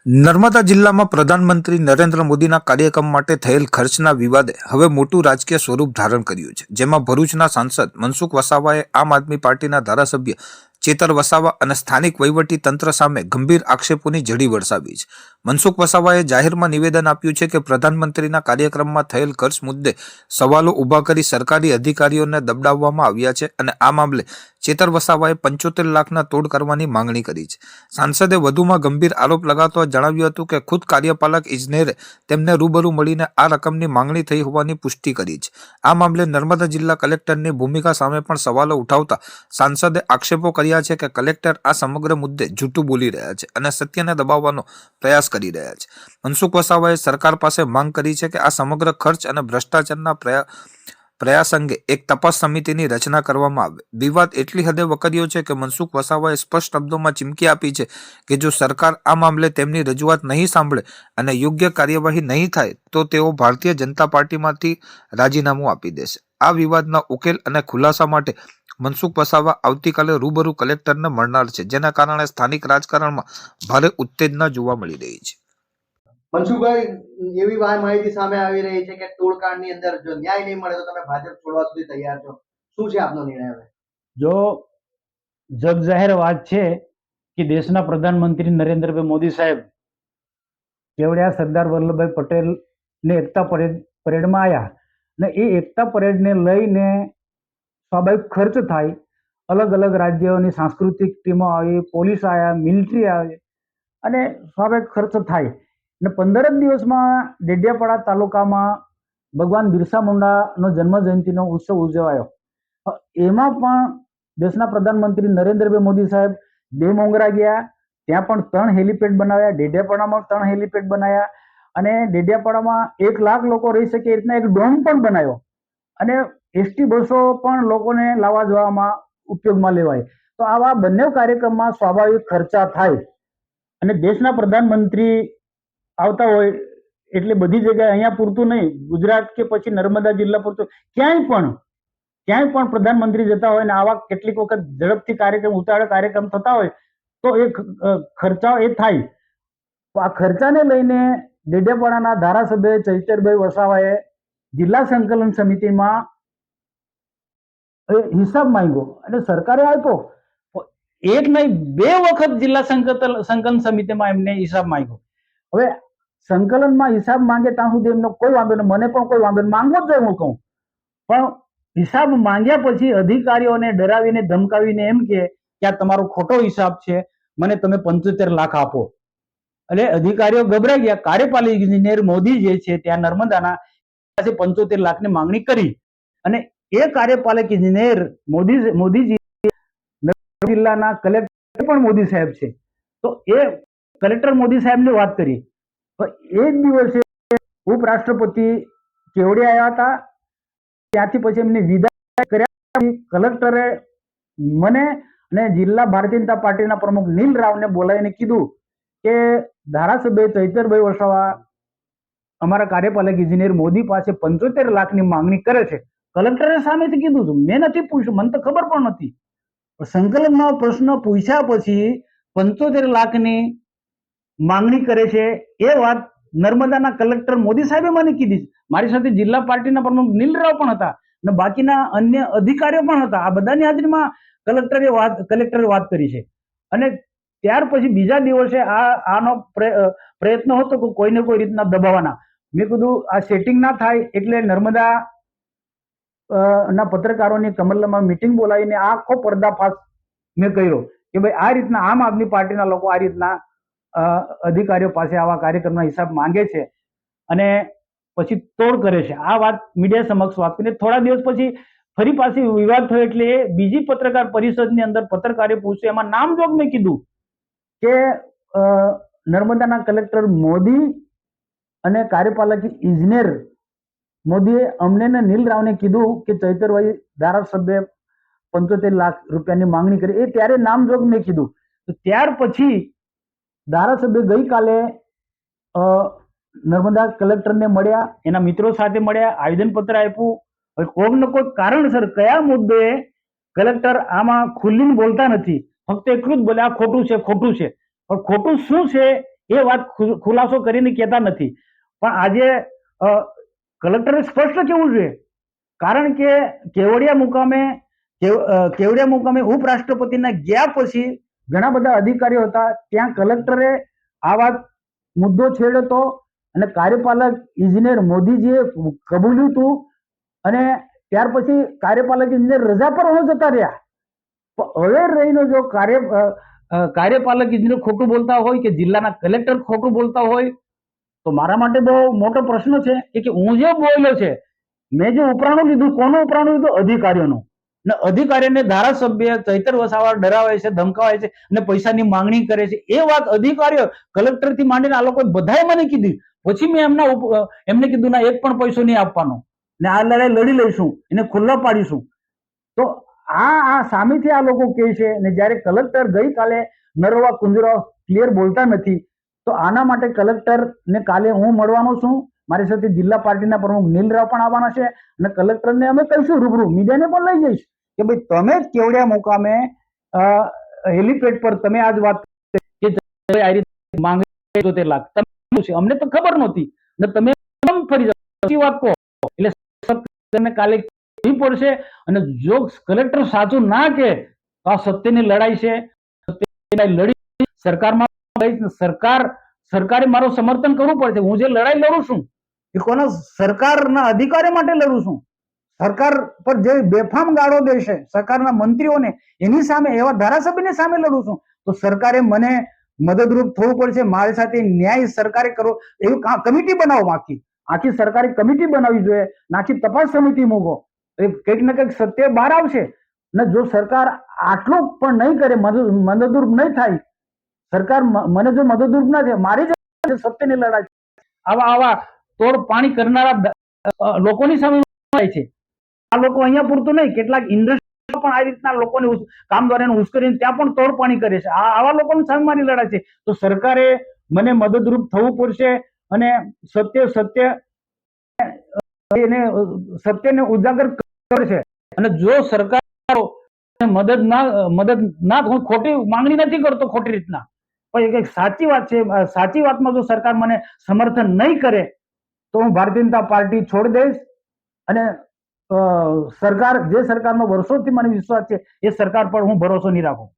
નર્મદા જિલ્લામાં પ્રધાનમંત્રી નરેન્દ્ર મોદીના કાર્યક્રમ માટે થયેલ ખર્ચના વિવાદે હવે મોટું રાજકીય સ્વરૂપ ધારણ કર્યું છે, જેમાં ભરૂચના સાંસદ મનસુખ વસાવાએ આમ આદમી પાર્ટીના ધારાસભ્ય ચેતર વસાવા અને સ્થાનિક વહીવટી તંત્ર સામે ગંભીર આક્ષેપોની ઝડી વરસાવી છે. મનસુખ વસાવાએ જાહેરમાં નિવેદન આપ્યું છે કે પ્રધાનમંત્રીના કાર્યક્રમમાં થયેલ ખર્ચ મુદ્દે સવાલો ઊભા કરી સરકારી અધિકારીઓને દબડાવવામાં આવ્યા છે અને આ મામલે ચેતર વસાવાએ 75 લાખના તોડ કરવાની માંગણી કરી છે. સાંસદે વધુમાં ગંભીર આરોપ લગાવતા જણાવ્યું હતું કે ખુદ કાર્યપાલક ઇજનેરે તેમને રૂબરૂ મળીને આ રકમની માંગણી થઈ હોવાની પુષ્ટિ કરી છે. આ મામલે નર્મદા જિલ્લા કલેક્ટરની ભૂમિકા સામે પણ સવાલો ઉઠાવતા સાંસદે આક્ષેપો કર્યા છે કે કલેક્ટર આ સમગ્ર મુદ્દે જૂઠું બોલી રહ્યા છે અને સત્યને દબાવવાનો પ્રયાસ કરી રહ્યા છે. મનસુખ વસાવાએ સરકાર પાસે માંગ કરી છે કે આ સમગ્ર ખર્ચ અને ભ્રષ્ટાચારના પ્રયાસ અંગે એક તપાસ સમિતિની રચના કરવામાં આવે. વિવાદ એટલી હદે વકર્યો છે કે મનસુખ વસાવાએ સ્પષ્ટ શબ્દોમાં ચીમકી આપી છે કે જો સરકાર આ મામલે તેમની રજૂઆત નહીં સાંભળે અને યોગ્ય કાર્યવાહી નહીં થાય તો તેઓ ભારતીય જનતા પાર્ટીમાંથી રાજીનામું આપી દેશે. આ વિવાદના ઉકેલ અને ખુલાસા માટે મનસુખ વસાવા આવતીકાલે રૂબરૂ કલેક્ટરને મળનાર છે, જેના કારણે સ્થાનિક રાજકારણમાં ભારે ઉત્તેજના જોવા મળી રહી છે. મનસુખભાઈ, એવી માહિતી સામે આવી રહી છે કે તોડકાંડની અંદર જો ન્યાય નહીં મળે તો તમે ભાજપ છોડવા સુધી તૈયાર છો. શું છે આપનો નિર્ણય હવે? જો જગજાહેર વાત છે કે દેશના પ્રધાનમંત્રી નરેન્દ્રભાઈ મોદી સાહેબ કેવડિયા સરદાર વલ્લભભાઈ પટેલને એકતા પરેડમાં આવ્યા ને એ એકતા પરેડને લઈને સ્વાભાવિક ખર્ચ થાય. અલગ અલગ રાજ્યોની સાંસ્કૃતિક ટીમો આવી, પોલીસ આવ્યા, મિલિટરી આવે અને સ્વાભાવિક ખર્ચ થાય. ને 15 જ દિવસમાં ડેડિયાપાડા તાલુકામાં ભગવાન બિરસા મુંડાનો જન્મ જયંતિનો ઉત્સવ ઉજવાયો. એમાં પણ દેશના પ્રધાનમંત્રી નરેન્દ્રભાઈ મોદી સાહેબ દેમોંગરા ગયા, ત્યાં પણ 3 હેલીપેડ બનાવ્યા, ડેડિયાપાડામાં 3 હેલીપેડ બનાવ્યા અને ડેડિયાપાડામાં 1 લાખ લોકો રહી શકે એ રીતના એક ડોમ પણ બનાવ્યો અને એસટી બસો પણ લોકોને લાવવા જવામાં ઉપયોગમાં લેવાય. તો આવા બંને કાર્યક્રમમાં સ્વાભાવિક ખર્ચા થાય અને દેશના પ્રધાનમંત્રી આવતા હોય એટલે બધી જગ્યાએ અહીંયા પૂરતું નહીં, ગુજરાત કે પછી નર્મદા જિલ્લા પૂરતું ક્યાંય પણ પ્રધાનમંત્રી જતા હોય ને આવા કેટલીક વખત ઝડપથી કાર્યક્રમ ઉતાવળ કાર્યક્રમ થતા હોય તો એ ખર્ચા એ થાય. તો આ ખર્ચાને લઈને ડેડિયાપાડાના ધારાસભ્ય ચૈતરભાઈ વસાવાએ જિલ્લા સંકલન સમિતિમાં હિસાબ માંગ્યો અને સરકારે આપ્યો. એક નહીં 2 વખત જિલ્લા સંકલન સમિતિમાં એમને હિસાબ માંગ્યો. હવે સંકલનમાં હિસાબ માંગે ત્યાં સુધી એમનો કોઈ વાંધો નહીં, મને પણ કોઈ વાંધો નહીં, માંગવો જ જોઈએ હું કહું. પણ હિસાબ માંગ્યા પછી અધિકારીઓને ડરાવીને ધમકાવીને એમ કે આ તમારો ખોટો હિસાબ છે, મને તમે 75 લાખ આપો. એટલે અધિકારીઓ ગભરાઈ ગયા. કાર્યપાલક ઇજનેર મોદી જે છે ત્યાં નર્મદાના પાસે 75 લાખની માંગણી કરી અને એ કાર્યપાલક ઇજનેર મોદીજી જિલ્લાના કલેક્ટર પણ મોદી સાહેબ છે. તો એ કલેક્ટર મોદી સાહેબને વાત કરી. તો એ જ દિવસે ઉપરાષ્ટ્રપતિ કેવડિયા આવ્યા હતા. ત્યાંથી પછી એમને વિદાય કર્યા. કલેક્ટરે મને અને જિલ્લા ભારતીય જનતા પાર્ટીના પ્રમુખ નીલ રાવને બોલાવીને કીધું કે ધારાસભ્ય ચૈતરભાઈ વસાવા અમારા કાર્યપાલક ઇજનેર મોદી પાસે 75 લાખની માંગણી કરે છે. કલેક્ટરે સામેથી કીધું હતું, મેં નથી પૂછ્યું, મને તો ખબર પણ નથી. સંકલનમાં પ્રશ્ન પૂછ્યા પછી 75 લાખની માંગણી કરે છે એ વાત નર્મદાના કલેક્ટર મોદી સાહેબે મને કીધી. મારી સાથે જિલ્લા પાર્ટીના પ્રમુખ નીલરાવ પણ હતા અને બાકીના અન્ય અધિકારીઓ પણ હતા. આ બધાની હાજરીમાં કલેક્ટરે વાત કરી છે. અને ત્યાર પછી બીજા દિવસે આનો પ્રયત્ન હતો કે કોઈને કોઈ રીતના દબાવવાના. મેં કીધું આ સેટિંગ ના થાય એટલે નર્મદા ના પત્રકારોની કમલમાં મીટિંગ બોલાવીને આખો પર્દાફાશ મેં કર્યો કે ભાઈ આ રીતના આમ આદમી પાર્ટીના લોકો આ રીતના અધિકારીઓ પાસે આવા કાર્યક્રમના હિસાબ માંગે છે અને પછી તોડ કરે છે. આ વાત મીડિયા સમક્ષ વાત કરીને થોડા દિવસ પછી ફરી પાછી વિવાદ થયો એટલે બીજી પત્રકાર પરિષદની અંદર પત્રકારે પૂછ્યું, એમાં નામજોગ મેં કીધું કે નર્મદાના કલેક્ટર મોદી અને કાર્યપાલક ઇજનેર મોદીએ અમને નીલ રાવને કીધું કે ચૈતરભાઈ ધારાસભ્ય 75 લાખ રૂપિયાની માંગણી કરી. એ ત્યારે નામજોગ મેં કીધું. તો ત્યાર પછી ધારાસભ્ય ગઈકાલે નર્મદા કલેક્ટરને મળ્યા, એના મિત્રો સાથે મળ્યા, આવેદનપત્ર આપ્યું. હવે કોઈક ને કોઈક કારણસર કયા મુદ્દે કલેક્ટર આમાં ખુલ્લીને બોલતા નથી, ફક્ત એટલું જ બોલે આ ખોટું છે. પણ ખોટું શું છે એ વાત ખુલાસો કરીને કહેતા નથી. પણ આજે કલેક્ટરે સ્પષ્ટ કહેવું જોઈએ, કારણ કે કેવડિયા મુકામે ઉપરાષ્ટ્રપતિના ગયા પછી ઘણા બધા અધિકારીઓ હતા, ત્યાં કલેક્ટરે આ વાત મુદ્દો છેડ્યો હતો અને કાર્યપાલક ઇજનેર મોદીજીએ કબૂલ્યું હતું અને ત્યાર પછી કાર્યપાલક ઇજનેર રજા પર જતા રહ્યા. હવે રહીને જો કાર્યપાલક ઇજનેર ખોટું બોલતા હોય કે જિલ્લાના કલેક્ટર ખોટું બોલતા હોય તો મારા માટે બહુ મોટો પ્રશ્ન છે કે હું જે બોલ્યો છે, મેં જે ઉપરાણું લીધું, કોનું ઉપરાણું લીધું? અધિકારીઓનું. ને અધિકારીને ધારાસભ્ય ચૈતર વસાવા ડરાવે છે, ધમકાવે છે અને પૈસાની માંગણી કરે છે. એ વાત અધિકારીઓ કલેક્ટર થી માંડીને આ લોકો બધાએ મને કીધી. પછી મેં એમને કીધું ના, એક પણ પૈસો નહીં આપવાનો ને આ લડાઈ લડી લઈશું, એને ખુલ્લા પાડીશું. તો આ સામેથી આ લોકો કહે છે ને જ્યારે કલેક્ટર ગઈકાલે નરવા કુંજરા ક્લિયર બોલતા નથી, તો આના માટે કલેક્ટર ને કાલે હું મળવાનો છું. મારી સાથે જિલ્લા પાર્ટીના પ્રમુખ નીલરાવ પણ આવવાના છે અને કલેક્ટરને અમે કહીશું રૂબરૂ, મીડિયાને પણ લઈ જઈશ કે ભાઈ તમે જ કેવડિયા મુકામે હેલિપેડ પર તમે આજ વાત કે આ રીતે માંગણી 75 લાખ તમે, અમને તો ખબર નહોતી ને તમે ફરી વાત કહો એટલે તમે કાલે કહેવી પડશે. અને જો કલેક્ટર સાચું ના કહે તો આ સત્યની લડાઈ છે, સત્યની લડી સરકારમાં સરકારે મારું સમર્થન કરવું પડશે. હું જે લડાઈ લડું છું એ કોના સરકારના અધિકારી માટે લડું છું. સરકાર પર જે બેફામ ગાળો દેશે સરકારના મંત્રીઓને, એની સામે, એવા ધારાસભ્યની સામે લડું છું. તો સરકારે મને મદદરૂપ થવું પડશે. મારી સાથે ન્યાય સરકારે કરવો, એવી કમિટી બનાવો, આખી સરકારી કમિટી બનાવવી જોઈએ, આખી તપાસ સમિતિ મૂકો. કંઈક ને કંઈક સત્ય બહાર આવશે. ને જો સરકાર આટલું પણ નહીં કરે, મદદરૂપ નહીં થાય, સરકાર મને જો મદદરૂપ ના થાય, મારી જ સત્યની લડાઈ આવા તોડ પાણી કરનારા લોકોની સામે થાય છે. આ લોકો અહીંયા પૂરતું નહીં, કેટલાક ઇન્ડસ્ટ્રી પણ આ રીતના લોકોને કામદારોને ઉશ્કેરીને ત્યાં પણ તોડ પાણી કરે છે. આવા લોકોની સામે મારી લડાઈ છે. તો સરકારે મને મદદરૂપ થવું પડશે અને સત્યને ઉજાગર કરશે. અને જો સરકાર મદદ ના, હું ખોટી માંગણી નથી કરતો ખોટી રીતના, પણ એક સાચી વાત છે, સાચી વાતમાં જો સરકાર મને સમર્થન નહીં કરે તો હું ભારતીય જનતા પાર્ટી છોડી દઈશ. અને સરકાર, જે સરકારનો વર્ષોથી મને વિશ્વાસ છે, એ સરકાર પર હું ભરોસો નહીં રાખું.